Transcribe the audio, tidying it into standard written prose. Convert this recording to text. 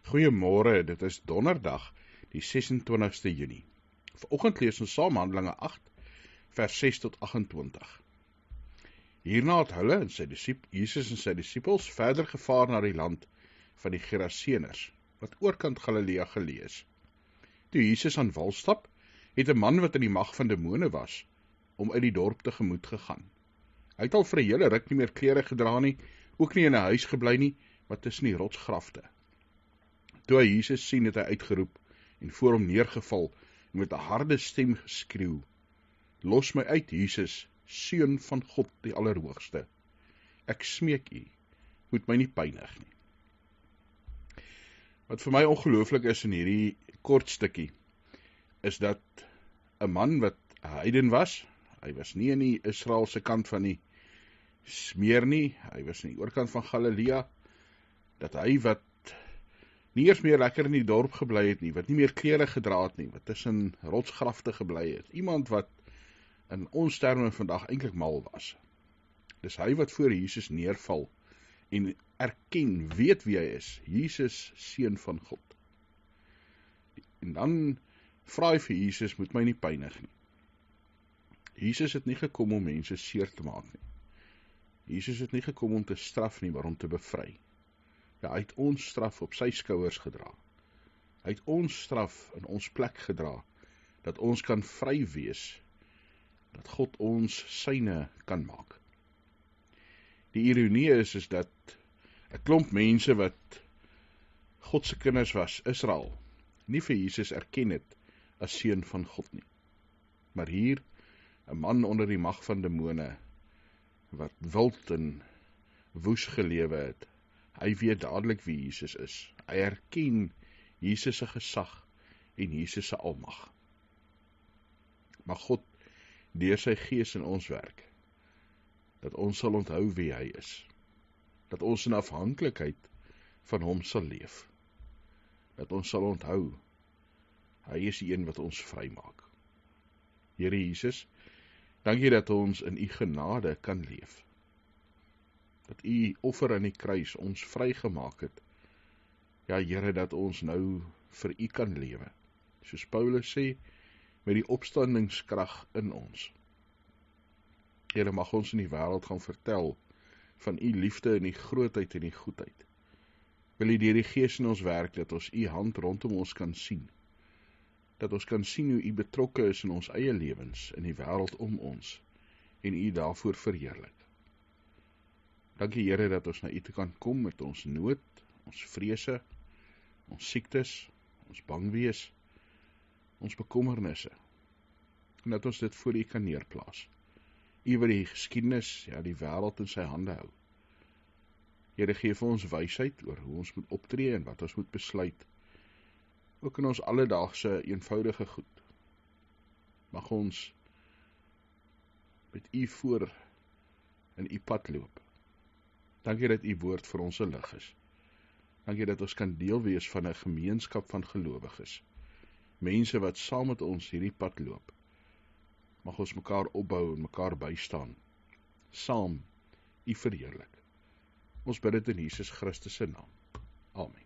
Goeiemôre, dit is donderdag, die 26ste Junie. Vanoggend lees ons saam Handelinge 8, vers 6 tot 28. Hierna het hulle en Jesus en sy disippels verder gevaar na die land van die Geraseners, wat oorkant Galilea geleë is. Toe Jesus aan wal stap, het 'n man wat in die mag van demone was, om uit die dorp tegemoet gegaan. Hy het al vir 'n hele ruk nie meer klere gedra nie, ook nie in 'n huis gebly nie, maar tussen die rotsgrafte. Toe hy Jesus sien, het hy uitgeroep en voor hom neergeval en met 'n harde stem geskreeu: "Los my uit, Jesus, Seun van God die Allerhoogste. Ek smeek u, moet my nie pynig nie." Wat vir my ongelooflik is in hierdie kort stukkie, is dat 'n man wat 'n heiden was, hy was nie in die Israelse kant van die meer nie, hy was in die oorkant van Galilea, dat hy wat nie eers meer lekker in die dorp gebly het nie, wat nie meer klere gedra het nie, wat tussen rotsgrafte gebly het, iemand wat in ons terme vandag eintlik mal was. Dis hy wat voor Jesus neerval en erken, weet wie hy is, Jesus, Seun van God. En dan vra hy vir Jesus, moet my nie pynig nie. Jesus het nie gekom om mense seer te maak nie. Jesus het nie gekom om te straf nie, maar om te bevry. Ja, hy het ons straf op sy skouers gedra. Hy het ons straf in ons plek gedra, dat ons kan vry wees, dat God ons syne kan maak. Die ironie is dat 'n klomp mense wat God se kinders was, Israel, nie vir Jesus erken het as seun van God nie. Maar hier, 'n man onder die mag van demone, wat wild en woes gelewe het, hy weet dadelik wie Jesus is. Hy erken Jesus se gesag en Jesus se almag. Mag God deur sy Gees in ons werk, dat ons sal onthou wie hy is, dat ons in afhanklikheid van hom sal leef, dat ons sal onthou, hy is die een wat ons vrymaak. Here Jesus, dankie dat ons in u genade kan leef, dat u offer aan die kruis ons vrygemaak het. Ja, Here, dat ons nou vir u kan lewe. Soos Paulus sê, met die opstandingskrag in ons. Here, mag ons in die wêreld gaan vertel van u liefde en die grootheid en die goedheid. Wil u deur die Gees in ons werk, dat ons u hand rondom ons kan sien. Dat ons kan sien hoe u betrokke is in ons eie lewens, in die wêreld om ons, en u daarvoor verheerlik. Dankie Here dat ons na u toe kan kom met ons nood, ons vrese, ons siektes, ons bang wees, ons bekommernisse, en dat ons dit voor u kan neerplaas. U wat die geskiedenis, ja, die wêreld in sy hande hou. Here, gee vir ons wysheid oor hoe ons moet optree en wat ons moet besluit, ook in ons alledaagse eenvoudige goed. Mag ons met u voor in u pad loop. Dankie dat u woord vir ons 'n lig is. Dankie dat ons kan deel wees van 'n gemeenskap van gelowiges. Mense wat saam met ons hierdie pad loop. Mag ons mekaar opbou en mekaar bystaan. Saam u verheerlik. Ons bid dit in Jesus Christus se naam. Amen.